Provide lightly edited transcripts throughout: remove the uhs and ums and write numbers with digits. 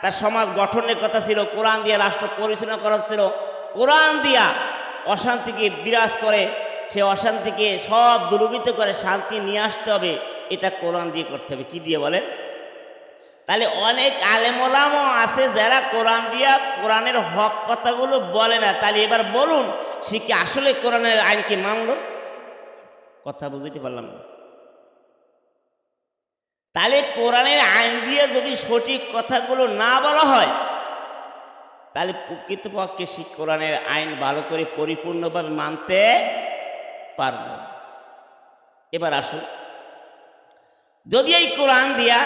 তার সমাজ গঠনের কথা ছিল, কোরআন দিয়ে রাষ্ট্র পরিচালনা করা ছিল, কোরআন দিয়া অশান্তিকে বিরাজ করে, সে অশান্তিকে সব দূরীভূত করে শান্তি নিয়ে আসতে হবে, এটা কোরআন দিয়ে করতে হবে। কি দিয়ে বলেন? তাহলে অনেক আলেম ওলামাও আছে যারা কোরআন দিয়া কোরআনের হক কথাগুলো বলে না। তাহলে এবার বলুন, সে কি আসলে কোরআনের আইনকে মানল? কথা বুঝতে পারলাম না। তাহলে কোরআনের আইন দিয়ে যদি সঠিক কথাগুলো না বলা হয়, তাহলে প্রকৃতপক্ষে সে কোরআনের আইন ভালো করে পরিপূর্ণভাবে মানতে পারব। এবার আসুন, যদি এই কোরআন দিয়া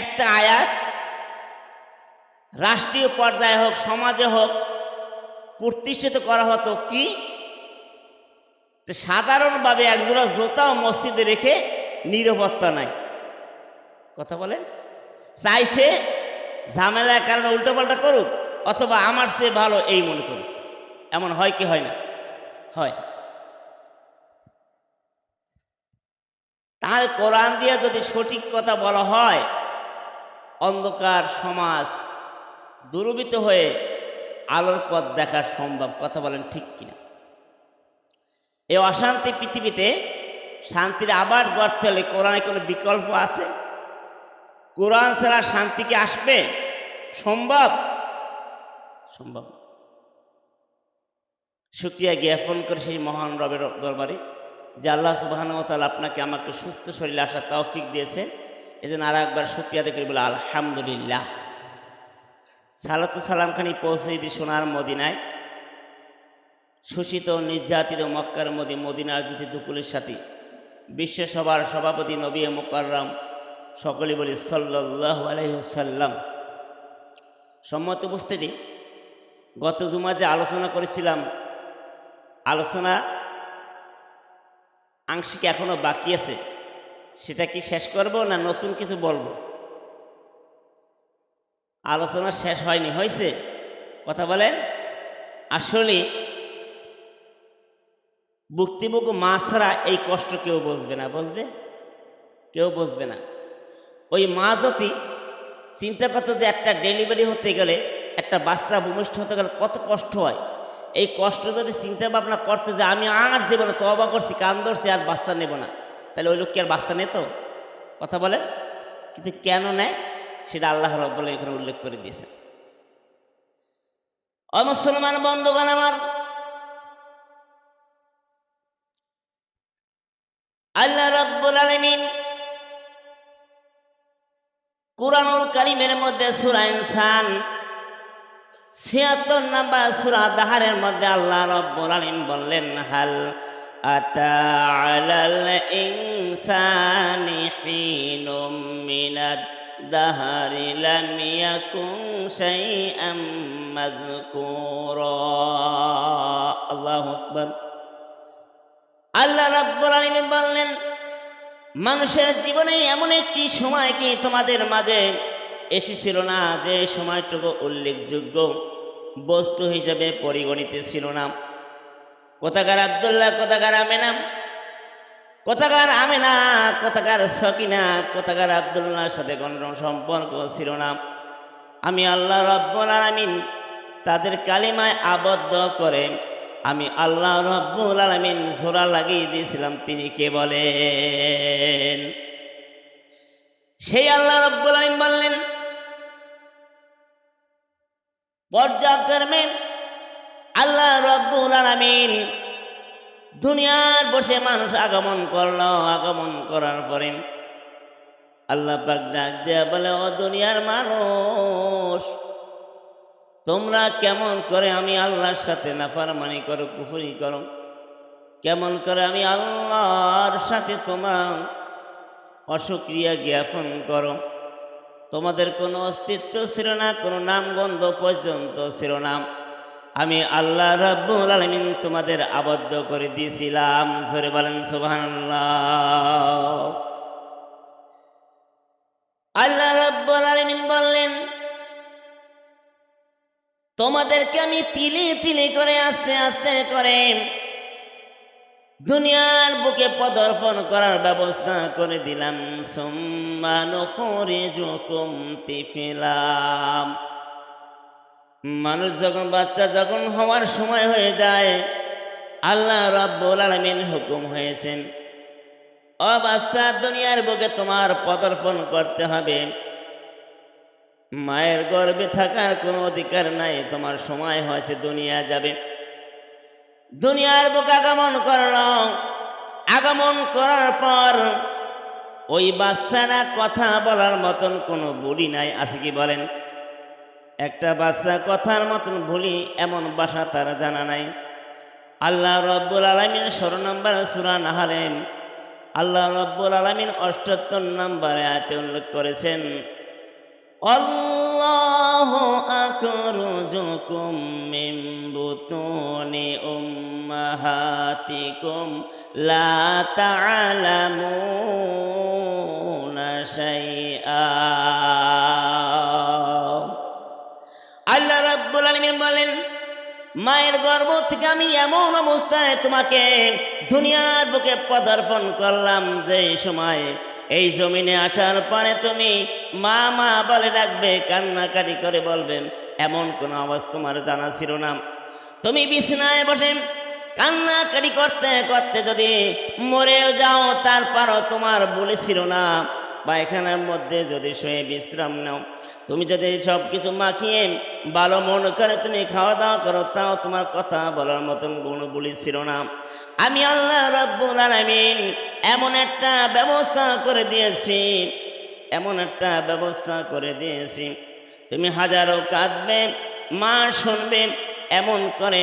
একটা আয়াত রাষ্ট্রীয় পর্যায়ে হোক, সমাজে হোক, প্রতিষ্ঠিত করা হতো, কি সাধারণভাবে একজোড়া জুতাও মসজিদে রেখে নিরাপত্তা নাই। কথা বলেন? চাই সে ঝামেলার কারণে উল্টোপাল্টা করুক, অথবা আমার চেয়ে ভালো এই মনে করুক। এমন হয় কি হয় না? হয়। তাহলে কোরআন দিয়ে যদি সঠিক কথা বলা হয়, অন্ধকার সমাজ দূরীভূত হয়ে আলোর পথ দেখা সম্ভব। কথা বলেন ঠিক কিনা? এই অশান্তি পৃথিবীতে শান্তির আবার গড়তে হলে কোরআনে কোনো বিকল্প আছে? কোরআন ছাড়া শান্তি কি আসবে? সম্ভব? সম্ভব। শুকরিয়া জ্ঞাপন করে সেই মহান রবের দরবারে যে আল্লাহ সুবহানাহু ওয়া তাআলা আপনাকে আমাকে সুস্থ শরীরে আসার তৌফিক দিয়েছেন। এজন্য আর একবার শুকরিয়া আদায় করে বলে আলহামদুলিল্লাহ। সালাত ও সালামখানি পৌঁছে দিই সোনার মদিনায়, শোষিত নির্যাতিত মক্কার মদিনার জ্যোতি দুকুলের সাথে বিশ্বসভার সভাপতি নবী মুকাররম সকলে বলি সাল্লাল্লাহু আলাইহি ওয়াসাল্লাম। সম্মত উপস্থিতি, গত জুমা যে আলোচনা করেছিলাম, আলোচনা আংশিক এখনো বাকি আছে। সেটা কি শেষ করব না নতুন কিছু বলবো? আলোচনা শেষ হয়নি, হয়েছে? কথা বলেন। আসলে ভুক্তিভোগ্য মা ছাড়া এই কষ্ট কেউ বুঝবে না। বুঝবে? কেউ বুঝবে না। ওই মা যদি চিন্তা করতো যে একটা ডেলিভারি হতে গেলে, একটা বাচ্চা ভূমিষ্ঠ হতে গেলে কত কষ্ট হয়, এই কষ্ট যদি চিন্তা ভাবনা করতে যে আমি আর জীবনে তওবা করছি, কান ধরছি, আর বাচ্চা নেব না, তাহলে ওই লোক কি আর বাচ্চা নেত? কথা বলেন। কিন্তু কেন নেয় সেটা আল্লাহ রাব্বুল আলামিন এখানে উল্লেখ করে দিয়েছেন। ও মুসলমান বন্ধুগণ আমার, আল্লাহ রাব্বুল আলামিন কুরআনুল কারীমের মধ্যে সূরা ইনসান ৭৬ নম্বর সূরা দাহারের মধ্যে আল্লাহ রাব্বুল আলামিন বললেন, হাল আতা আলাল ইনসানি হিনুম মিনাদ দাহারি লাম ইয়াকুন শাইআম মাযকুরা। আল্লাহু আকবার। আল্লাহ রাব্বুল আলামিন বললেন, মানুষের জীবনে এমন একটি সময় কি তোমাদের মাঝে এসেছিল না যে সময়টুকু উল্লেখযোগ্য বস্তু হিসেবে পরিগণিত ছিল না? কোথাকার আব্দুল্লাহ, কোথাকার আমেনা, কোথাকার আমেনা, কোথাকার সকিনা, কোথাকার আব্দুল্লাহর সাথে কোনো সম্পর্ক ছিল না। আমি আল্লাহ রাব্বুল আলামিন তাদের কালিমায় আবদ্ধ করে আমি আল্লাহ রাব্বুল আলামিন জোড়া লাগিয়ে দিয়েছিলাম। তিনি কে বলেন? সেই আল্লাহ রাব্বুল আলামিন বললেন, পর্যায়ক্রমে আল্লাহ রাব্বুল আলামিন দুনিয়ার বসে মানুষ আগমন করলো। আগমন করার পরে আল্লাহ পাক ডাক দেয়া বলে, ও দুনিয়ার মানুষ, তোমরা কেমন করে আমি আল্লাহর সাথে নাফরমানি করো, কুফরি করো? কেমন করে আমি আল্লাহর সাথে তোমার অসুক্রিয়া জ্ঞাপন করো? তোমাদের কোনো অস্তিত্ব ছিল না, কোনো নামগন্ধ পর্যন্ত ছিল না। আমি আল্লাহ রাব্বুল আলামিন তোমাদের আবদ্ধ করে দিয়েছিলাম। জোরে বলেন সুবহানাল্লাহ। আল্লাহ রাব্বুল আলামিন বললেন, তোমাদেরকে আমি তিলে তিলে করে আস্তে আস্তে করে দুনিয়ার বুকে পদার্পণ করার ব্যবস্থা করে দিলাম। সুম্মা নুখরিজুকুম তিফলাম। মানুষ যখন বাচ্চা যখন হওয়ার সময় হয়ে যায়, আল্লাহ রাব্বুল আলামিন হুকুম হয়েছেন, ও বাচ্চা দুনিয়ার বুকে তোমার পদার্পণ করতে হবে। মায়ের গর্ভে থাকার কোনো অধিকার নাই, তোমার সময় হয়েছে, দুনিয়া যাবে। দুনিয়ার বুকে আগমন করলো। আগমন করার পর ওই বাচ্চারা কথা বলার মতন কোনো বলি নাই, আছে কি বলেন? একটা বাচ্চা কথার মতন বলি এমন ভাষা তার জানা নাই। আল্লাহ রাব্বুল আলামিন 16 নম্বর সূরা নাহলে আল্লাহ রাব্বুল আলামিন 78 নম্বর আয়াতে উল্লেখ করেছেন, আল্লাহু আখরাজাকুম মিন বুতুনি উম্মাহাতিকুম লা তা'লামুনা শাইআ। আল্লাহ রাব্বুল আলামিন বলেন, মায়ের গর্ভ থেকে আমি এমন অবস্থায় তোমাকে দুনিয়ার বুকে পদার্পণ করলাম, যে সময় এই জমিনে আসার পরে তুমি মা মা বলে ডাকবে, কান্নাকাটি করে বলবেন, এমন কোন আওয়াজ তোমার জানা ছিল না। তুমি বিছানায় বসে কান্নাকাটি করতে করতে যদি মরেও যাও, তারপরও তোমার বলেছিল না। পায়খানার মধ্যে যদি শুয়ে বিশ্রাম নাও, তুমি যদি সব কিছু মাখিয়ে ভালো মনে করে তুমি খাওয়া দাওয়া করো, তাও তোমার কথা বলার মতন গুণ বলেছিল না। আমি আল্লাহ রাব্বুল আলামিন এমন একটা ব্যবস্থা করে দিয়েছি, এমন একটা ব্যবস্থা করে দিয়েছি, তুমি হাজারো কাঁদবে, মা শুনবে। এমন করে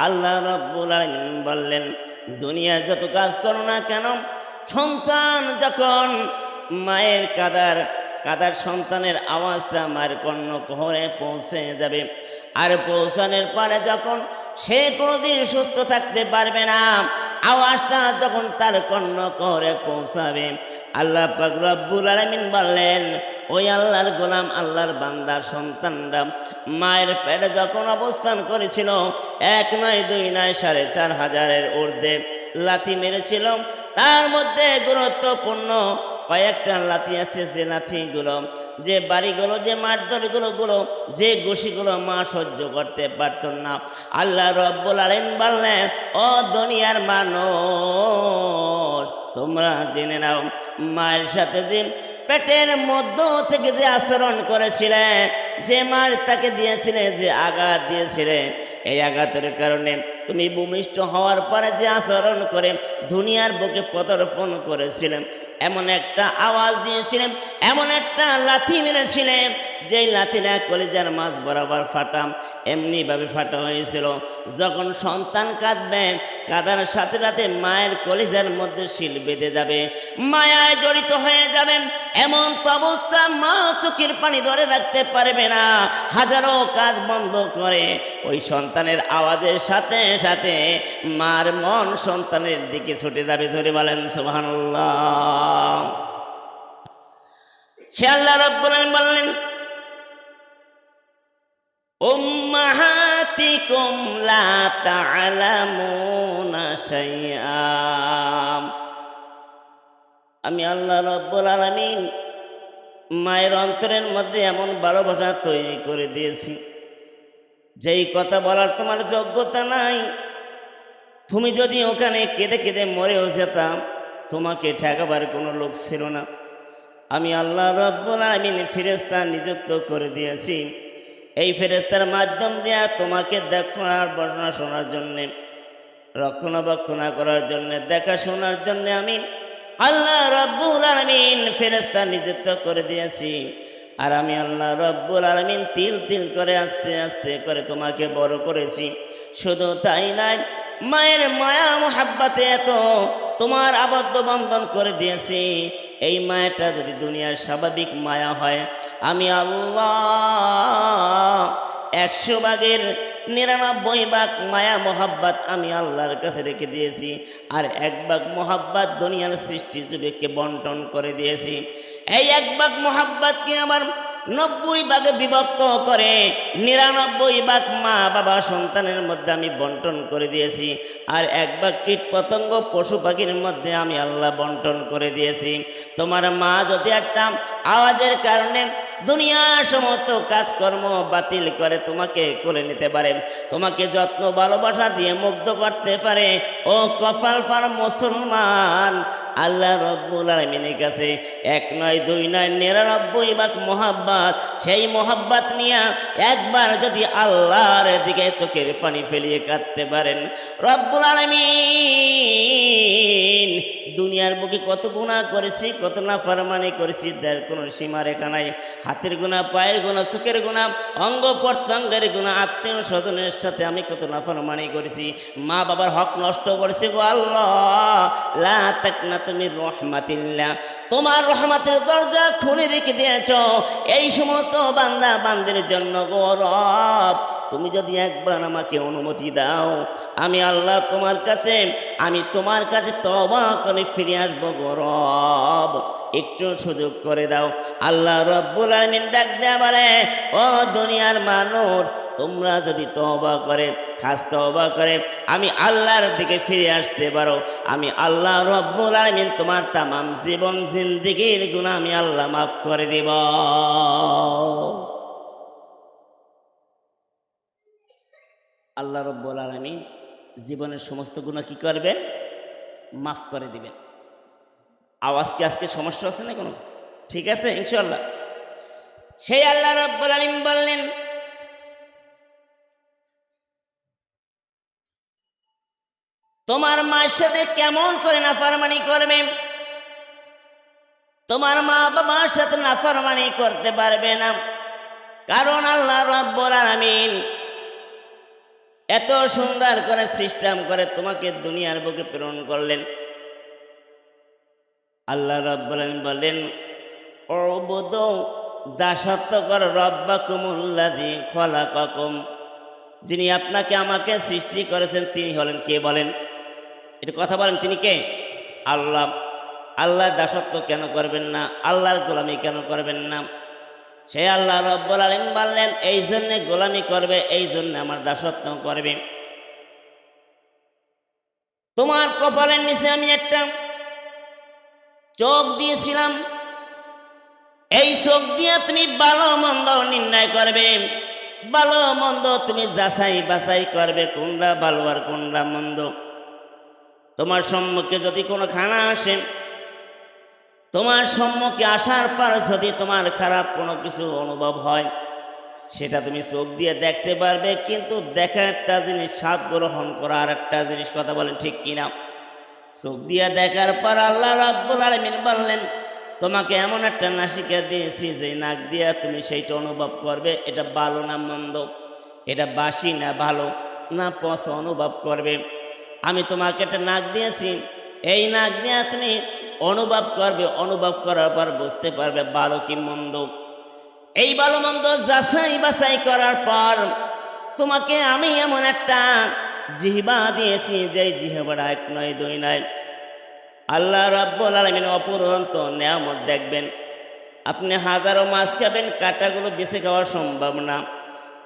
আল্লাহ রাব্বুল আলামিন বললেন, দুনিয়া যত কাজ করো না কেন, সন্তান যখন মায়ের কাদার সন্তানের আওয়াজটা মায়ের কর্ণকুহরে পৌঁছে যাবে, আর পৌঁছানোর পরে যখন সে কোনোদিন সুস্থ থাকতে পারবে না, আওয়াজটা যখন তার কর্ণকুহরে পৌঁছাবে, আল্লাহ পাক রব্বুল আলামিন বললেন, ওই আল্লাহর গোলাম, আল্লাহর বান্দার সন্তানরা মায়ের পেটে যখন অবস্থান করেছিল, 1 নয় 2 নয় 4,500-এর ঊর্ধ্বে লাথি মেরেছিল। তার মধ্যে গুরুত্বপূর্ণ কয়েকটা লাথি আছে, যে লাথিগুলো, যে বাড়িগুলো, যে মারধরগুলো, যে ঘুষিগুলো মা সহ্য করতে পারত না। আল্লাহ রাব্বুল আলামিন বললেন, ও দুনিয়ার মানুষ, তোমরা জেনে নাও, মায়ের সাথে যে পেটের মধ্য থেকে যে আচরণ করেছিলে, যে মার তাকে দিয়েছিলে, যে আঘাত দিয়েছিলে, এই আঘাতের কারণে তুমি ভূমিষ্ঠ হওয়ার পরে যে আচরণ করে দুনিয়ার বুকে পদার্পণ করেছিলেন, এমন একটা আওয়াজ দিয়েছিলেন, এমন একটা লাথি মেরেছিলেন, যেই লাথিটা কলিজার মাঝ বরাবর ফাটা, এমনিভাবে ফাটা হয়েছিল। যখন সন্তান কাঁদবে, কাঁদার সাথে সাথে মায়ের কলিজার মধ্যে শিল বেঁধে যাবে, মায়ায় জড়িত হয়ে যাবে। এমন তো অবস্থা, মা চোখের পানি ধরে রাখতে পারবে না, হাজারো কাজ বন্ধ করে ওই সন্তানের আওয়াজের সাথে সাথে মার মন সন্তানের দিকে ছুটে যাবে। জোরে বলেন সুবহানাল্লাহ। সে আল্লাহ রাব্বুল আলামিন বললেন, উম্মাহাতিকুম লা তা'লামুনা শাইআ। আমি আল্লাহ রাব্বুল আলামিন মায়ের অন্তরের মধ্যে এমন ভালোবাসা তৈরি করে দিয়েছি, যেই কথা বলার তোমার যোগ্যতা নাই। তুমি যদি ওখানে কেঁদে কেঁদে মরেও যেতাম, তোমাকে ঠেকাবার কোনো লোক ছিল না। আমি আল্লাহ রাব্বুল আলামিন ফেরেশতা নিযুক্ত করে দিয়েছি, এই ফেরেশতার মাধ্যম দিয়ে তোমাকে দেখার বর্ণনা শোনার জন্যে, রক্ষণাবেক্ষণ করার জন্যে, দেখাশোনার জন্যে আমি আল্লাহ রাব্বুল আলামিন ফেরেশতা নিযুক্ত করে দিয়েছি। আর আমি আল্লাহ রাব্বুল আলামিন তিল তিল করে আস্তে আস্তে করে তোমাকে বড় করেছি। শুধু তাই নয়, মায়ের মায়া মোহাব্বতে এত তোমার আবদ্ধ বন্ধন করে দিয়েছি। এই মায়াটা যদি দুনিয়ার স্বাভাবিক মায়া হয়, আমি আল্লাহ 100 ভাগের 99 ভাগ মায়া মোহাব্বত আমি আল্লাহর কাছে রেখে দিয়েছি, আর 1 ভাগ মোহাব্বত দুনিয়ার সৃষ্টি যুগকে বন্টন করে দিয়েছি। এই 1 ভাগ মোহাব্বতকে আমার 90 ভাগে বিভক্ত করে 99 ভাগ মা বাবা সন্তানের মধ্যে আমি বন্টন করে দিয়েছি, আর 1 ভাগ কীট পতঙ্গ পশু পাখির মধ্যে আমি আল্লাহ বন্টন করে দিয়েছি। তোমার মা যদি একটা আওয়াজের কারণে দুনিয়ার সমস্ত কাজকর্ম বাতিল করে তোমাকে কোলে নিতে পারে, তোমাকে যত্ন ভালোবাসা দিয়ে মুগ্ধ করতে পারে, ও কপাল পার মুসলমান, আল্লাহ রব্বুল আলামিনের কাছে 1 নয় 2 নয় 99 ভাগ মোহাব্বত। সেই মোহাব্বত নিয়ে একবার যদি আল্লাহর দিকে চোখের পানি ফেলিয়ে কাঁদতে পারেন, রব্বুল আলামিন দুনিয়ার বুকে কত গুনাহ করেছি, কত নাফরমানি করেছি, তার কোনো সীমা রেখা নাই। হাতের গুনাহ, পায়ের গুনাহ, চোখের গুনাহ, অঙ্গ প্রত্যঙ্গের গুনাহ, আত্মীয় স্বজনের সাথে আমি কত নাফরমানি করেছি, মা বাবার হক নষ্ট করেছি। গো আল্লাহ, লা তাকনাতু মির রাহমাতিল্লাহ, তোমার রহমতের দরজা খুলে রেখে দিয়েছ এই সমস্ত বান্দা বান্দির জন্য। গো রব, তুমি যদি একবার আমাকে অনুমতি দাও, আমি আল্লাহ তোমার কাছে তওবা করে ফিরে আসবো। গো রব, একটু সুযোগ করে দাও। আল্লাহ রব্বুল আলামিন ডাক দেয়া বলে, ও দুনিয়ার মানুষ, তোমরা যদি তওবা করে, খাস তওবা করে আমি আল্লাহর দিকে ফিরে আসতে পারো, আমি আল্লাহ রব্বুল আলামিন তোমার তামাম জীবন জিন্দেগীর গুনাহ আমি আল্লাহ মাফ করে দিব। আল্লাহ রব্বুল আলামিন জীবনের সমস্ত গুনাহ কি করবেন? মাফ করে দিবেন। আওয়াজ কি আজকে সমস্যা আছে না কোনো? ঠিক আছে ইনশাআল্লাহ। সেই আল্লাহ রব্বুল আলামিন বললেন, তোমার মার সাথে কেমন করে নাফরমানি করবে? তোমার মা বাবার সাথে নাফরমানি করতে পারবে না, কারণ আল্লাহ রব্বুল আলামিন এত সুন্দর করে সিস্টেম করে তোমাকে দুনিয়ার বুকে প্রেরণ করলেন। আল্লাহ রব্বুল আলামিন বলেন, উবুদু, দাসত্ব কর রব্বাকুমুল্লাযী খলাকাকুম, যিনি আপনাকে আমাকে সৃষ্টি করেছেন তিনি হলেন কে? বলেন, এটা কথা বলেন, তিনি কে? আল্লাহ। আল্লাহর দাসত্ব কেন করবেন না? আল্লাহর গোলামি কেন করবেন না? সে আল্লাহ রব্বুল আলামিন বললেন, এই জন্যে গোলামি করবে, এই জন্য আমার দাসত্ব করবে। তোমার কপালের নিচে আমি একটা চোখ দিয়েছিলাম, এই চোখ দিয়ে তুমি ভালো মন্দ নির্ণয় করবে, ভালো মন্দ তুমি যাচাই বাছাই করবে, কোনটা ভালো আর কোনটা মন্দ। তোমার সম্মুখে যদি কোনো খানা আসে, তোমার সম্মুখে আসার পর যদি তোমার খারাপ কোনো কিছু অনুভব হয়, সেটা তুমি চোখ দিয়ে দেখতে পারবে, কিন্তু দেখা একটা জিনিস, স্বাদ গ্রহণ করা আর একটা জিনিস। কথা বলেন ঠিক কিনা? চোখ দিয়ে দেখার পর আল্লাহ রাব্বুল আলামিন বললেন, তোমাকে এমন একটা নাসিকা দিয়েছি যে নাক দিয়ে তুমি সেইটা অনুভব করবে, এটা ভালো না মন্দ, এটা বাসি না ভালো না পচা অনুভব করবে। আমি তোমাকে একটা নাক দিয়েছি, এই নাক দিয়ে তুমি অনুভব করবে, অনুভব করার পর বুঝতে পারবে ভালো কি মন্দ। এই ভালো মন্দ যাচাই বাছাই করার পর তোমাকে আমি এমন একটা জিহ্বা দিয়েছি, যে জিহ্বাটা 1 নয় 2 নয়, আল্লাহ রাব্বুল আলামিন অপরন্ত নিয়ামত দেখবেন। আপনি হাজারো মাছ খাবেন, কাঁটাগুলো বেছে খাওয়া সম্ভব না,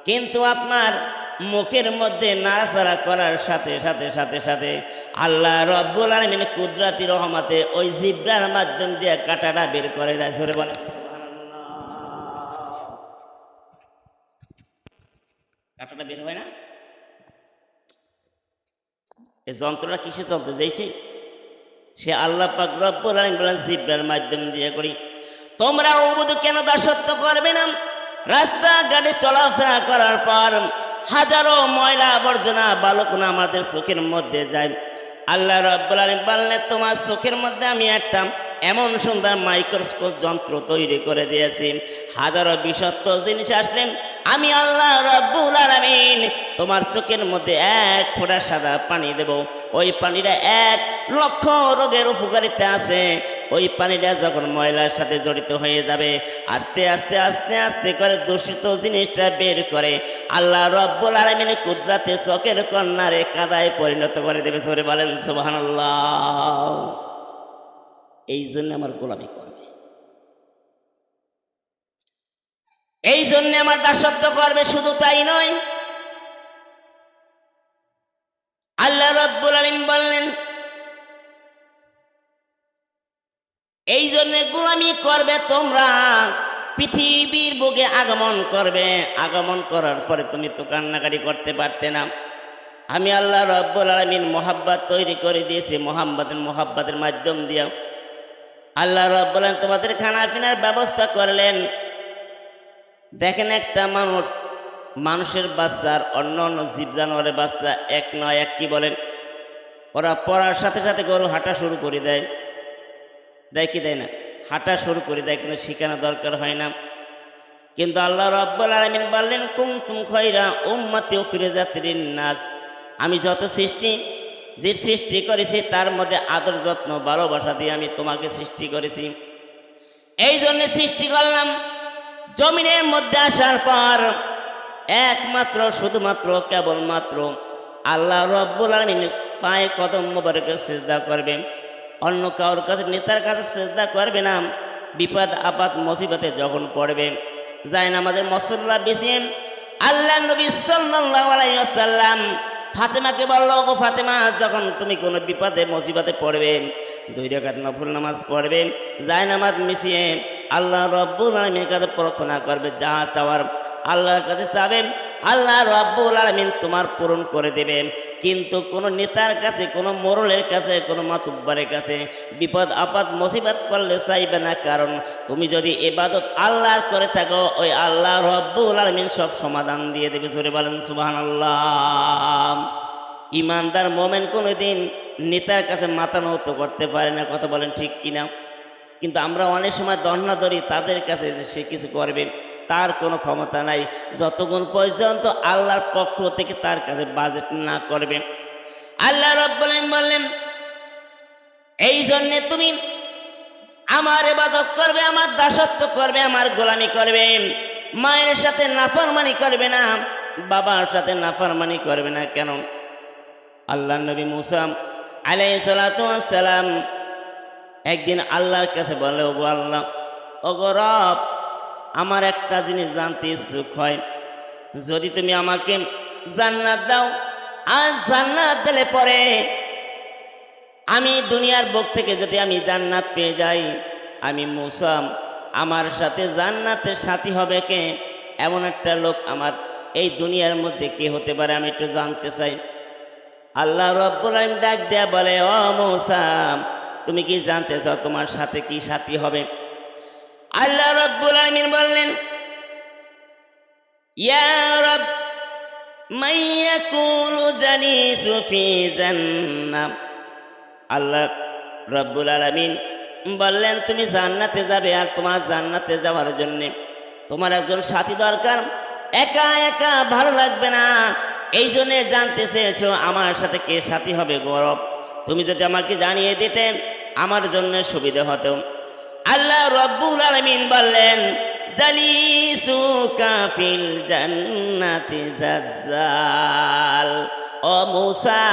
কিন্তু আপনার মুখের মধ্যে নাড়াচাড়া করার সাথে সাথে সাথে সাথে আল্লাহ রাব্বুল আলামিন কুদরতি রহমতে ওই জিহ্বার মাধ্যম দিয়ে কাঁটাটা বের করে দেয়। সরে বলেন সুবহানাল্লাহ। কাঁটাটা বের হয় না? এই যন্ত্রটা কিসে চলতে যাইছে? সে আল্লাহ পাক রব্বুল আলামিন বলেন জিহ্বার মাধ্যম দিয়ে করি। তোমরা উবুদু কেন দাসত্ব করবে না? রাস্তাঘাটে চলাফেরা করার পর হাজারো ময়লা আবর্জনা বালুকণা আমাদের চোখের মধ্যে যায়। আল্লাহ রাব্বুল আলামিন বললেন, তোমার চোখের মধ্যে আমি একটা এমন সুন্দর মাইক্রোস্কোপ যন্ত্র তৈরি করে দিয়েছি, হাজারো বিষাক্ত জিনিস আসলে আমি আল্লাহ রাব্বুল আলামিন তোমার চোখের মধ্যে 1 ফোঁটা সাদা পানি দেব। ওই পানিটা 1 লক্ষ রোগের উপকারিতা আছে। ওই পানিটা যখন ময়লার সাথে জড়িত হয়ে যাবে, আস্তে আস্তে আস্তে আস্তে করে দূষিত জিনিসটা বের করে আল্লাহ রাব্বুল আলামিন কুদরতে চোখের কর্নারে কাদায় পরিণত করে দেবে। সরে বলেন সুবহানাল্লাহ। এই জন্য আমার গোলামি করবে। এই জন্য আমার দাসত্ব করবে, শুধু তাই নয়, আল্লাহ রাব্বুল আলামিন বললেন এই জন্য গোলামি করবে তোমরা, পৃথিবীর বুকে আগমন করবে, আগমন করার পরে তুমি তো কান্নাকাটি করতে পারতে না। আমি আল্লাহ রাব্বুল আলামিন মোহাব্বত তৈরি করে দিয়েছি, মোহাব্বতের মাধ্যম দিয়ে আল্লাহ রাব্বুল আলামিন তোমাদের খানা পিনার ব্যবস্থা করলেন। দেখেন একটা মানুষের বাচ্চার অন্য অন্য জীব জানোয়ারের বাচ্চা এক নয় এক, কি বলেন, ওরা পড়ার সাথে সাথে গরু হাঁটা শুরু করে দেয়, দেয় কি দেয় না? হাঁটা শুরু করে দেয়, কিন্তু শিখানো দরকার হয় না। কিন্তু আল্লাহ রাব্বুল আলামিন বললেন কুনতুম খায়রা উম্মাতি উখরিজাত লিন-নাস, আমি যত জীব সৃষ্টি করেছি তার মধ্যে আদর যত্ন ভালোবাসা দিয়ে আমি তোমাকে সৃষ্টি করেছি। এই জন্য সৃষ্টি করলাম। জমিনের মধ্যে আসার পর একমাত্র শুধুমাত্র কেবলমাত্র আল্লাহ রাব্বুল আলামিন পায়ে কদম মোবারকে সিজদা করবে, অন্য কারোর কাছে, নেতার কাছে সিজদা করবে না। বিপদ আপদ মুসিবতে যখন পড়বে, যায় না আমাদের মুসল্লা বেশি, আল্লাহ নবী সাল্লাল্লাহু আলাইহি ওয়াসাল্লাম ফাতেমাকে বলল, ওগো ফাতেমা, যখন তুমি কোনো বিপদে মুসিবতে পড়বে 2 রাকাত নফল নামাজ পড়বে, যায় নামাজ মিশিয়ে আল্লাহ রাব্বুল আলামিনের কাছে প্রার্থনা করবে, যা চাওয়ার আল্লাহর কাছে চাবেন, আল্লাহ রাব্বুল আলামিন তোমার পূরণ করে দেবে। কিন্তু কোনো নেতার কাছে, কোনো মোড়লের কাছে, কোনো মাতুব্বারের কাছে বিপদ আপদ মুসিবত পড়লে চাইবে না, কারণ তুমি যদি ইবাদত আল্লাহর করে থাকো, ওই আল্লাহ রাব্বুল আলামিন সব সমাধান দিয়ে দেবে। জোরে বলেন সুবহানাল্লাহ। ইমানদার মোমেন কোনোদিন নেতার কাছে মাথা নত করতে পারে না, কথা বলেন ঠিক কিনা? কিন্তু আমরা অনেক সময় দণ্ডাদরি তাদের কাছে যে সে কিছু করবে, তার কোনো ক্ষমতা নাই যতক্ষণ পর্যন্ত আল্লাহর পক্ষ থেকে তার কাছে বাজেট না করবে। আল্লাহ রাব্বুল আলামিন বললেন এই জন্যে তুমি আমার ইবাদত করবে, আমার দাসত্ব করবে, আমার গোলামি করবে, মায়ের সাথে নাফরমানি করবে না, বাবার সাথে নাফরমানি করবে না। কেন? আল্লাহ নবী মুসা আলাইহিস সালাতু ওয়াস সালাম একদিন আল্লাহর কাছে বলে, ওগো আল্লাহ, ওগো রব, আমার একটা জিনিস জানতে ইচ্ছুক হয়, যদি তুমি আমাকে জান্নাত দাও, আর জান্নাত দিলে পরে আমি দুনিয়ার বুক থেকে যদি আমি জান্নাত পেয়ে যাই, আমি মুসা, আমার সাথে জান্নাতের সাথী হবে কে? এমন একটা লোক আমার এই দুনিয়ার মধ্যে কে হতে পারে, আমি একটু জানতে চাই। আল্লাহ রাব্বুল আলামিন ডাক দেয়া বলে, ও মুসা, তুমি কি জানতে চাও তোমার সাথে কি সাথী হবে? আল্লাহ রাব্বুল আলামিন বললেন, ইয়া রব মান ইয়াকুলু জালিসু ফি জান্নাহ। আল্লাহ রাব্বুল আলামিন বললেন তুমি জান্নাতে যাবে, আর তোমার জান্নাতে যাওয়ার জন্য তোমার একজন সাথী দরকার, একা একা ভালো লাগবে না। এই জন্যে জানতে চেয়েছো আমার সাথে কে সাথী হবে। গৌরব, তুমি যদি আমাকে জানিয়ে দিতে আমার জন্য সুবিধা হতো। আল্লাহ রাব্বুল আলামিন বললেন, জালিসুকা ফিল জান্নাতি জাজ্জাল। ও মুসা,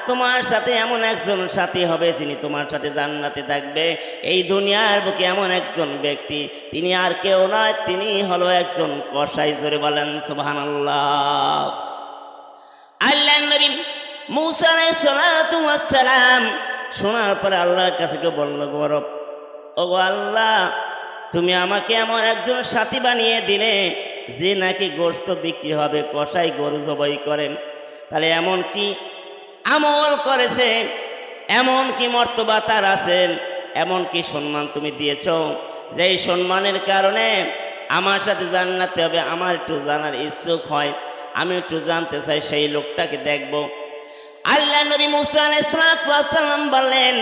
তোমার সাথে এমন একজন সাথী হবে যিনি তোমার সাথে জান্নাতে থাকবে। এই দুনিয়ার বুকে এমন একজন ব্যক্তি, তিনি আর কেউ নয়, তিনি হলো একজন কসাই। জোরে বলেন সুবহানাল্লাহ। আল্লাহ নবী মুসা আলাইহিস সালাতু ওয়াস সালাম শোনার পরে আল্লাহর কাছে কেউ বলল, গৌরব, ওগো আল্লাহ, তুমি আমাকে এমন একজন সাথী বানিয়ে দিলে যে নাকি গোশত বিক্রি হবে, কসাই গরু জবাই করেন। তাহলে এমন কি আমল করেছে, এমন কি মর্তবা তার আছেন, এমন কি সম্মান তুমি দিয়েছ, যেই সম্মানের কারণে আমার সাথে জান্নাতে হবে? আমার একটু জানার ইচ্ছুক হয়, আমি একটু জানতে চাই, সেই লোকটাকে দেখব। আল্লাহ নবী মুসা আলাইহিস সালাতু ওয়াস সালাম বললেন,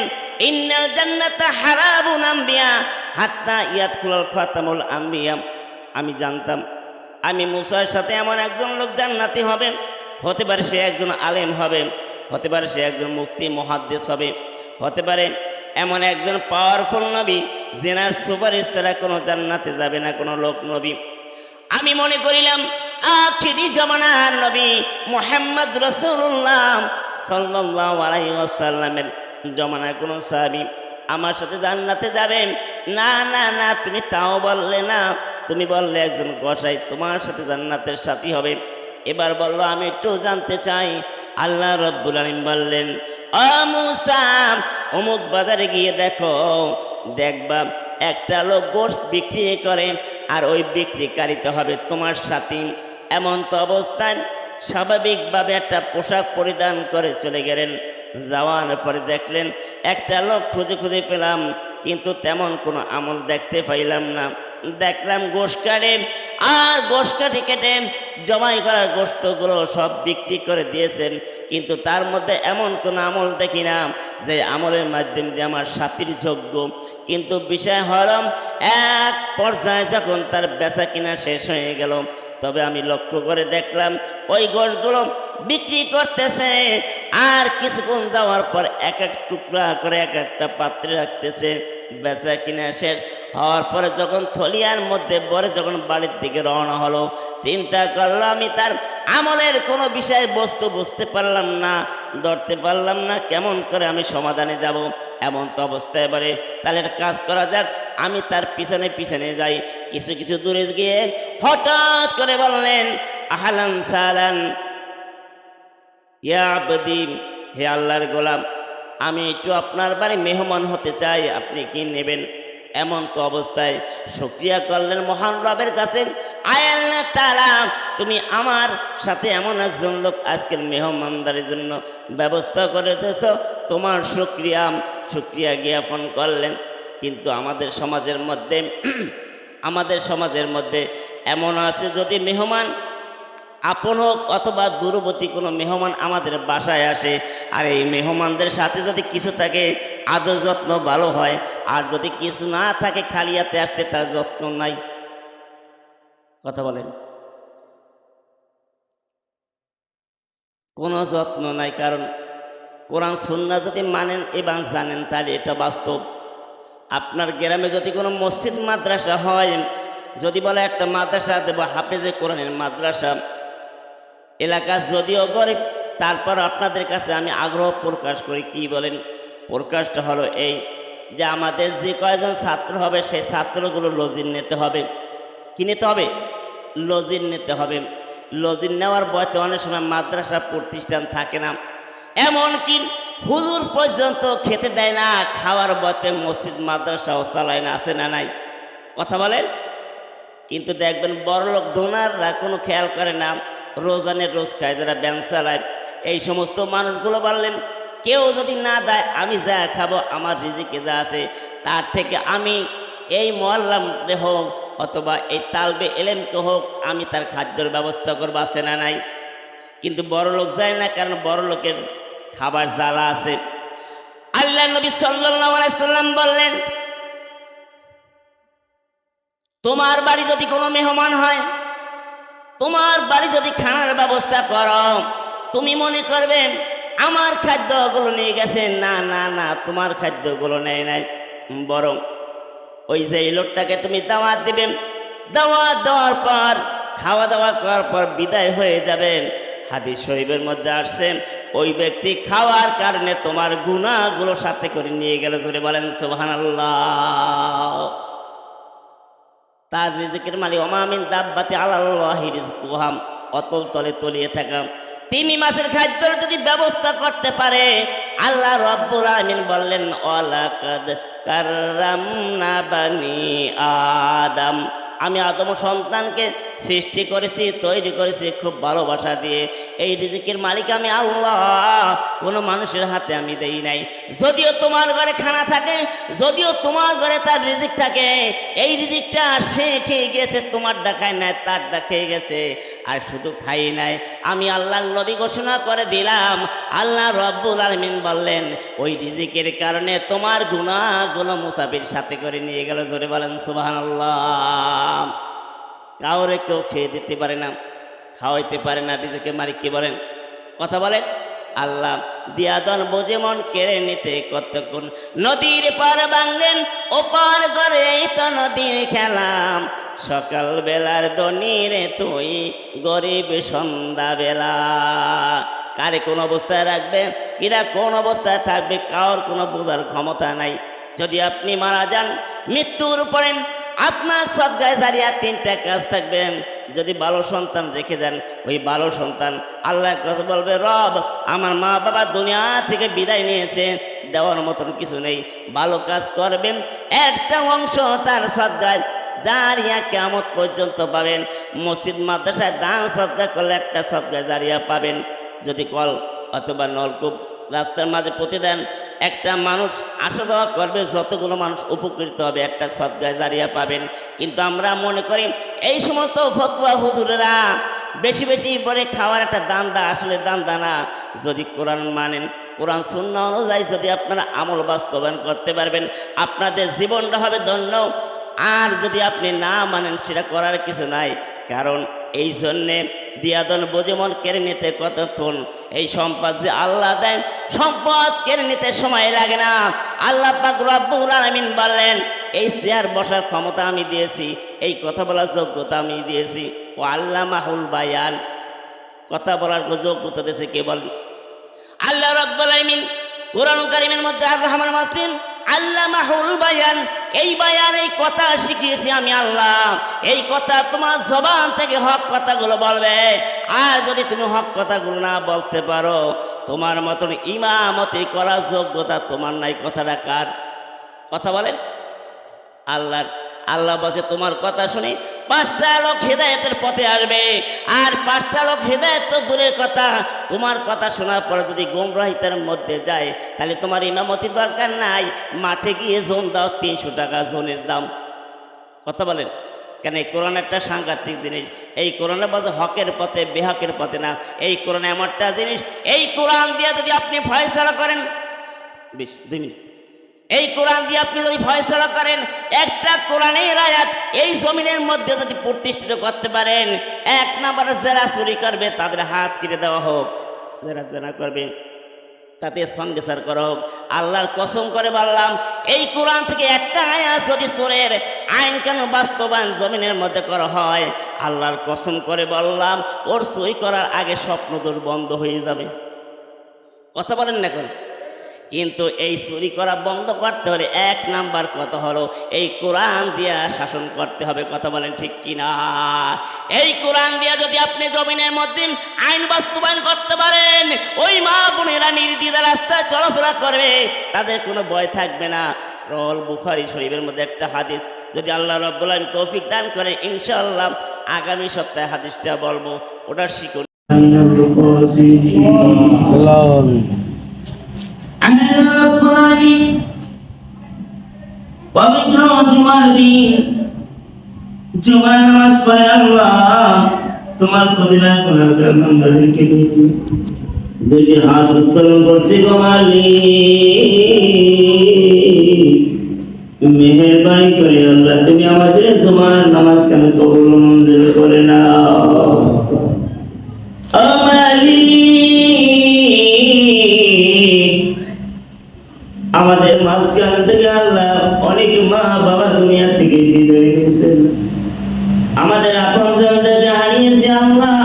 ইন্নাল জান্নাতা হারাবুন আম্বিয়া হাত্তা ইয়াদখুলুল খাতামুল আম্বিয়া। আমি জানতাম আমি মুসার সাথে এমন একজন লোক জান্নাতি হবে, হতে পারে সে একজন আলেম হবে, হতে পারে সে একজন মুফতি মুহাদ্দিস হবে, হতে পারে এমন একজন পাওয়ারফুল নবী যেনার সুপারিশ ছাড়া কোনো জান্নাতে যাবে না কোনো লোক নবী। আমি মনে করিলাম আখিরি জামানার নবী মুহাম্মদ রাসূলুল্লাহ সাল্লাল্লাহু আলাইহি ওয়াসাল্লামের জামানায় কোনো সাহাবী আমার সাথে জান্নাতে যাবে। না না না, তুমি তাও বললে না। তুমি বললে একজন কসাই তোমার সাথে জান্নাতের সাথী হবে। এবার বলল আমি একটু জানতে চাই। আল্লাহ রাব্বুল আলামিন বললেন, ও মূসা, অমুক বাজারে গিয়ে দেখো, দেখবা একটা লোক গোশত বিক্রি করে, আর ওই বিক্রিকারিতে হবে তোমার সাথী। এমন তো অবস্থায় স্বাভাবিকভাবে একটা পোশাক পরিধান করে চলে গেলেন। যাওয়ার পরে দেখলেন একটা লোক খুঁজে খুঁজে পেলাম, কিন্তু তেমন কোনো আমল দেখতে পাইলাম না। দেখলাম গোশত কাটে, আর গোশত কেটে জমাই করার গোশতগুলো সব বিক্রি করে দিয়েছেন, কিন্তু তার মধ্যে এমন কোনো আমল দেখি না যে আমলের মাধ্যমে দিয়ে আমার সাথীর যোগ্য। কিন্তু বিষয় হলো এক পর্যায়ে যখন তার বেচা কিনা শেষ হয়ে গেল, তবে আমি লক্ষ্য করে দেখলাম ওই গোশতগুলো বিক্রি করতেছে, আর কিছুক্ষণ যাওয়ার পর এক এক টুকরা করে এক একটা পাত্রে রাখতেছে। বেচা কিনা শেষ হওয়ার পরে যখন থলিয়ার মধ্যে পরে যখন বাড়ির দিকে রওনা হলো, চিন্তা করলো আমি তার আমলের কোনো বিষয় বস্তু বুঝতে পারলাম না, ধরতে পারলাম না, কেমন করে আমি সমাধানে যাব। এমন তো অবস্থায় এবারে তাহলে একটা কাজ করা যাক, আমি তার পিছনে পিছনে যাই। কিছু কিছু দূরে গিয়ে হঠাৎ করে বললেন, আহলান সালান ইয়া আবদি, হে আল্লাহর গোলাম, আমি একটু আপনার বাড়ি মেহমান হতে চাই, আপনি কি নেবেন? এমন তো অবস্থায় শুকরিয়া করলেন মহান রবের কাছে, আয় আল্লাহ তাআলা, তুমি আমার সাথে এমন একজন লোক আজকের মেহমানদারির জন্য ব্যবস্থা করে দিয়েছ, তোমার শুকরিয়া জ্ঞাপন করলেন। কিন্তু আমাদের সমাজের মধ্যে এমন আছে, যদি মেহমান আপন হোক অথবা দূরবর্তী কোনো মেহমান আমাদের বাসায় আসে, আর এই মেহমানদের সাথে যদি কিছু থাকে আদর যত্ন ভালো হয়, আর যদি কিছু না থাকে খালি হাতে আসলে তার যত্ন নাই। কথা বলেন, কোনো যত্ন নাই। কারণ কোরআন সুন্নাহ যদি মানেন এবং জানেন তাহলে এটা বাস্তব। আপনার গ্রামে যদি কোনো মসজিদ মাদ্রাসা হয়, যদি বলে একটা মাদ্রাসা দেব, হাফেজে কোরআনের মাদ্রাসা, এলাকা যদিও গরিব, তারপর আপনাদের কাছে আমি আগ্রহ প্রকাশ করি। কি বলেন? প্রকাশটা হলো এই যে আমাদের যে কয়জন ছাত্র হবে সেই ছাত্রগুলো লজির নিতে হবে। কি নিতে হবে? লজির নিতে হবে। লজির নেওয়ার বয়তে অনেক সময় মাদ্রাসা প্রতিষ্ঠান থাকে না, এমনকি হুজুর পর্যন্ত খেতে দেয় না, খাওয়ার বয়তে মসজিদ মাদ্রাসাও চালায় না, আছে না নাই? কথা বলেন। কিন্তু দেখবেন বড়লোক ডোনাররা কোনো খেয়াল করে না, রোজানের রোজ খায়, যারা ব্যাংক চালায়, এই সমস্ত মানুষগুলো বললেন কেউ যদি না দেয় আমি যা খাবো, আমার রিজিকে যা আছে তার থেকে আমি এই মোয়াল্লামে হোক অথবা এই তালবে এলেমকে হোক আমি তার খাদ্যের ব্যবস্থা করবো, আছে না নাই? কিন্তু বড় লোক যায় না, কারণ বড় লোকের খাবার জ্বালা আছে। আল্লাহ নবী সাল্লাল্লাহু আলাইহি সাল্লাম বললেন, তোমার বাড়ি যদি কোনো মেহমান হয়, তোমার বাড়ি যদি খানার ব্যবস্থা করো, তুমি মনে করবে আমার খাদ্যগুলো নিয়ে গেছে, না না না, তোমার খাদ্যগুলো নেয় নাই, বরং ওই যে লোকটাকে তুমি দাওয়াত দিবেন, দাওয়াত দেওয়ার পর খাওয়া দাওয়া করার পর বিদায় হয়ে যাবেন। হাদিস শরীফের মধ্যে আসছেন ওই ব্যক্তি খাওয়ার কারণে তোমার গুনাহগুলো সাথে করে নিয়ে গেল। জোরে বলেন সুবহানাল্লাহ। তার রিজিকের মালিক ওমা মিন দাব্বাতি আলাল্লাহি রিজকুহা, অতল তলে তলিয়ে থাকা তিমি মাছের খাদ্যের যদি ব্যবস্থা করতে পারে, আল্লাহ রাব্বুল আলামিন বললেন ওয়ালাকাদ কাররামনা বানি আদম, আমি আদম সন্তানকে সৃষ্টি করেছি, তৈরি করেছি খুব ভালোবাসা দিয়ে। এই রিজিকের মালিক আমি আল্লাহ, কোনো মানুষের হাতে আমি দেই নাই। যদিও তোমার ঘরে খানা থাকে, যদিও তোমার ঘরে তার রিজিক থাকে, এই রিজিকটা সে খেয়ে গেছে, তোমার ডাকায় নাই, তার খেয়ে গেছে। আর শুধু খাই নাই, আমি আল্লাহর নবী ঘোষণা করে দিলাম, আল্লাহ রাব্বুল আলামিন বললেন ওই রিজিকের কারণে তোমার গুনাহগুলো মুসাফির সাথে করে নিয়ে গেল। জোরে বলেন সুবহানাল্লাহ। কাউরে কেউ খেয়ে দিতে পারে না, খাওয়াইতে পারে না, রিজিকের মালিক কি বলেন? কথা বলেন। আল্লাহ দিয়াদন বোঝে মন কেড়ে নিতে কতক্ষণ, নদীর পার ভাঙলেন ও পার করে এই তো নদীর খেলাম, সকাল বেলার দনিরে তুই গরিব সন্ধ্যা বেলা। কারে কোন অবস্থায় রাখবে, কিরা কোন অবস্থায় থাকবে, কারোর কোনো বোঝার ক্ষমতা নাই। যদি আপনি মারা যান, মৃত্যুর পরে আপনার সদকায়ে জারিয়া তিনটা কাজ থাকবে। যদি ভালো সন্তান রেখে যান, ওই ভালো সন্তান আল্লাহর কাছে বলবে, রব আমার মা বাবা দুনিয়া থেকে বিদায় নিয়েছে, দেওয়ার মতন কিছু নেই, ভালো কাজ করবেন, একটা অংশ তার সদকায়ে জারিয়া কিয়ামত পর্যন্ত পাবেন। মসজিদ মাদ্রাসায় দান সদকা করলে একটা সদকায়ে জারিয়া পাবেন। যদি কল অথবা নলকূপ রাস্তার মাঝে পুঁতে দেন, একটা মানুষ আসা যাওয়া করবে, যতগুলো মানুষ উপকৃত হবে, একটা সদকায়ে জারিয়া পাবেন। কিন্তু আমরা মনে করি এই সমস্ত ফতোয়া হুজুরেরা বেশি বেশি করে খাওয়ার একটা দান্দা, আসলে দান্দা না। যদি কোরআন মানেন, কোরআন সুন্নাহ অনুযায়ী যদি আপনারা আমল বাস্তবায়ন করতে পারবেন, আপনাদের জীবনটা হবে ধন্য। আর যদি আপনি না মানেন, সেটা করার কিছু নাই। কারণ এই জন্যে দিয়াদন বোঝেমন কেড়ে নিতে কতক্ষণ। এই সম্পদ যে আল্লাহ দেন, সম্পদ কেড়ে নিতে সময় লাগে না। আল্লাহ পাক রব্বুল আলামিন বললেন, এই চেয়ার বসার ক্ষমতা আমি দিয়েছি, এই কথা বলার যোগ্যতা আমি দিয়েছি। ও আল্লামাহুল বায়ান, কথা বলার যোগ্যতা দিয়েছে কে বলেন? আল্লাহ রাব্বুল আলামিন কোরআন কারীমের মধ্যে আর রহমান মাসিন আল্লামাহুল বায়ান, এই বায়ান, এই কথা শিখিয়েছি আমি আল্লাহ। এই কথা তোমার জবান থেকে হক কথাগুলো বলবে। আর যদি তুমি হক কথাগুলো না বলতে পারো, তোমার মতন ইমামতি করার যোগ্যতা তোমার নাই। কথাটা কার কথা বলেন? আল্লাহর। আল্লাহ বলছে, তোমার কথা শুনে 5টা লোক হেদায়েতের পথে আসবে। আর 5টা লোক হেদায়েত তো দূরের কথা, তোমার কথা শোনার পরে যদি গোমরাহিতার মধ্যে যায়, তাহলে তোমার ইমামতি দরকার নাই। মাঠে গিয়ে জোন দাও, 300 টাকা জোনের দাম। কথা বলেন কেন? এই কোরআন একটা সাংঘাতিক জিনিস। এই কোরআনে বলছে হকের পথে, বেহকের পথে না। এই কোরআন এমন একটা জিনিস, এই কোরআন দিয়ে যদি আপনি ফয়সালা করেন, 2 মিনিট, এই কোরআন দিয়ে আপনি যদি ফয়সালা করেন, একটা কোরআনের আয়াত এই জমিনের মধ্যে যদি প্রতিষ্ঠিত করতে পারেন, 1 নম্বরে যারা চুরি করবে তাদের হাত কেটে দেওয়া হোক, যারা জেনা করবে তাতে সঙ্গেসার করা হোক। আল্লাহর কসম করে বললাম, এই কোরআন থেকে একটা আয়াত যদি চোরের আইন কানুন বাস্তবায়ন জমিনের মধ্যে করা হয়, আল্লাহর কসম করে বললাম, ওর চুরি করার আগে স্বপ্নদোষ বন্ধ হয়ে যাবে। কথা বলেন না এখন? কিন্তু এই চুরি করা বন্ধ করতে হলে 1 নাম্বার কথা হলো এই কোরআন দিয়ে শাসন করতে হবে। কথা বলেন ঠিক কিনা? এই কোরআন দিয়ে যদি আপনি জমিনের মধ্যে আইন বাস্তবায়ন করতে পারেন, ওই মা বোনেরা নির্দ্বিধা রাস্তায় চলাফেরা করবে, তাদের কোনো ভয় থাকবে না। রহল বুখারী শরীফের মধ্যে একটা হাদিস, যদি আল্লাহ রাব্বুল আলামিন তৌফিক দান করে, ইনশাআল্লাহ আগামী সপ্তাহে হাদিসটা বলবো, ওটা শিখুন। পবিত্র জুমার দিন, জুমার নামাজ পড়ে আল্লাহ তোমার কদিনা গুনাহগার বান্দাদেরকে দুইটি হাত উত্তোলন করছি গো মালিক, মেহেরবানি করে আল্লাহ তুমি আমাদের জুমার নামাজ কেন কবুল মঞ্জুর করে নাও। ও মালিক, আমাদের মাঝখান থেকে আল্লাহ অনেক মা বাবা দুনিয়া থেকে বিদায় নিয়েছেন, আমাদের আপনজনদেরকে হারিয়েছে আল্লাহ।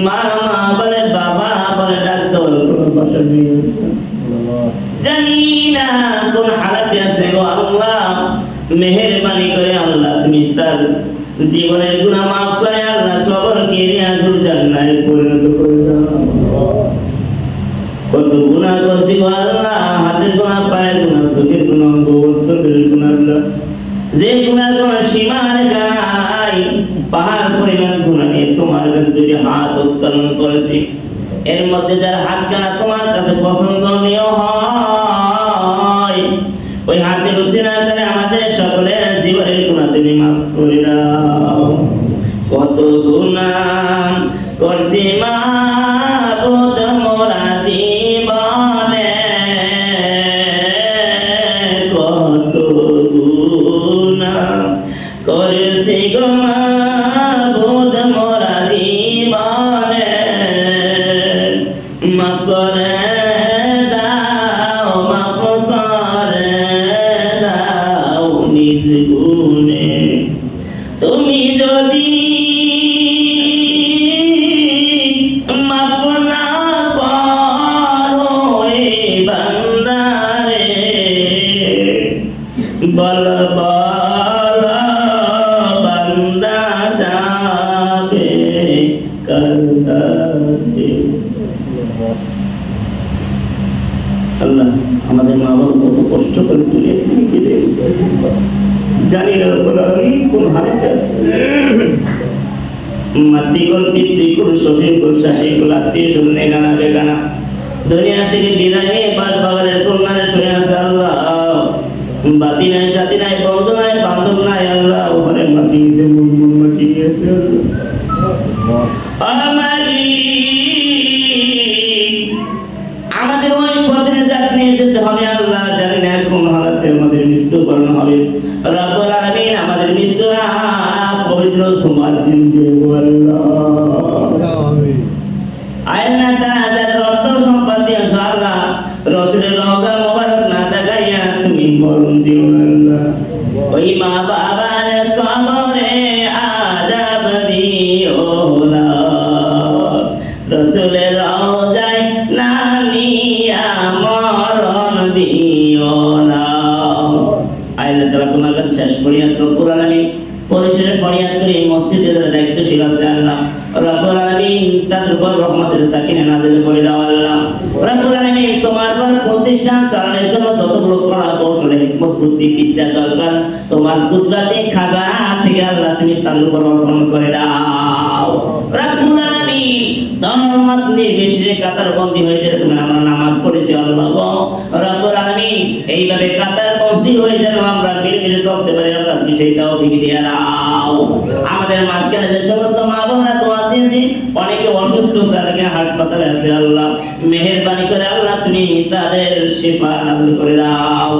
মা মা বলে, বাবা বলে ডাক দেওয়ার কোনো ভাষা নেই, জানি না কোন হালাতে আছে গো আল্লাহ। মেহেরবানি করে আল্লাহ তুমি তার জীবনের গুনাহ মাফ করে আল্লাহ কবরকে রিয়াজুল জান্নাতে পরিণত করে দাও। কত গুনাহ করছি গো আল্লাহ, হাতের গুনাহ, পায়ের গুনাহ, চোখের গুনাহ, অন্তরের গুনাহ, যে গুনার কোন সীমা নাই, পাহাড় পরিমাণ গুনাহ নিয়ে তোমার কাছে যদি হাত উত্তোলন করেছি, এর মধ্যে যার হাত কানা তোমার কাছে পছন্দনীয় হয়, ওই হাতের উসিলা করে আমাদের সকলের জীবনের গুনাহ তুমি মাফ করে দাও। কত গুনাহ করছি মাবুদ মোরা জীবনে, কত গুনাহ করছি গো মাবুদ মোরা জীবনে, মাফ করে দাও, মাফ করে দাও নিজ গুণে। তুমি যদি মাফ আল্লাহ আমাদের মা বাবা কত কষ্ট করে তুলে তুমি কেটে গেছে, জানি না আমি কোন হাতে আছে। মাতৃকুল পিতৃকুল শ্বশুরকুল শাশুড়িকুল আত্মীয় স্বজন এগানা বেগানা দুনিয়া থেকে বিদায় নিয়ে পাঁচ বাগানের কল্যাণে শুনে আছে আল্লাহ। বাতি নাই, সাথী নাই, বন্ধু নাই, বান্ধব নাই আল্লাহ। ওখানে মাটি গেছে, মন মাটি গেছে আমাদের ওই পথে যাত্রা নিয়ে যেতে হবে আল্লাহ। জানি না কোন হালাতে আমাদের মৃত্যুবরণ হবে। রব্বুল আলামিন আমাদের মৃত্যু পবিত্র সুমার দিন দেব আল্লাহ। আল্লাহ তাআলা রক্ত সম্পদ দিয়ে আল্লাহ রাসূলের রওজা মোবারক না দেখাইয়া তুমি মরণ দিও আল্লাহ। ওই মা বাবার কবরে আযাব দিও না, রাসূলের রওজায় না নিয়া মরণ দিও না। আল্লাহ তাআলা তোমার কাছে শেষ ফরিয়াদ রব্বুল আলামিন পরিশেষে ফরিয়াদ করে মসজিদের দায়িত্বশীল আছে আল্লাহ। রব্বুল আলামিন তাদের উপর রহমতের সাকিনা নাযিল করে দাও আল্লাহ। রব্বুল আলামিন তোমার ঘর প্রতিষ্ঠান চালানোর জন্য যতগুলো কলা কৌশল হিকমত বুদ্ধি বিদ্যা দরকার তোমার কুদরতি খাজানা থেকে আল্লাহ তুমি তাদের উপর অর্পণ করে দাও। রব্বুল আলামিন ধর্মমত নির্বিশেষে কাতার বন্দী হয়ে যেরকম আমরা নামাজ পড়েছি আল্লাহ গো রব্বুল আলামিন এইভাবে কাতার বন্দী হয়ে যেন আমরা মিলে চলতে পারি আল্লাহ তুমি সেই তৌফিক দিয়ে দাও। আমাদের মাঝখানে যে সমস্ত মা বোনরা তো আছেন যে অনেকে অসুস্থ অনেকে হাসপাতালে আছে আল্লাহ মেহেরবানি করে আল্লাহ তুমি তাদের শিফা নাযিল করে দাও।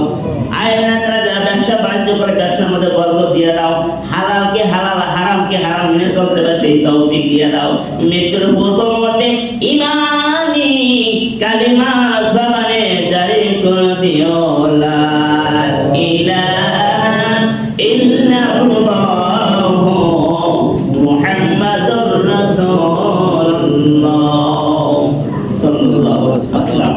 আল্লাহ তাআলা যারা ব্যবসা বাণিজ্য করে ব্যবসার মধ্যে বরকত দিয়ে দাও, হালালকে হালাল হারামকে হারাম মেনে চলতে পারে সেই তৌফিক দিয়ে দাও। মৃত্যুর পূর্ব মুহূর্তে ঈমানি কালিমা জবানে জারি করে দিও লা ইলাহা ইল্লাল্লাহ মুহাম্মাদুর রাসূলুল্লাহ সাল্লাল্লাহু আলাইহি ওয়াসাল্লাম।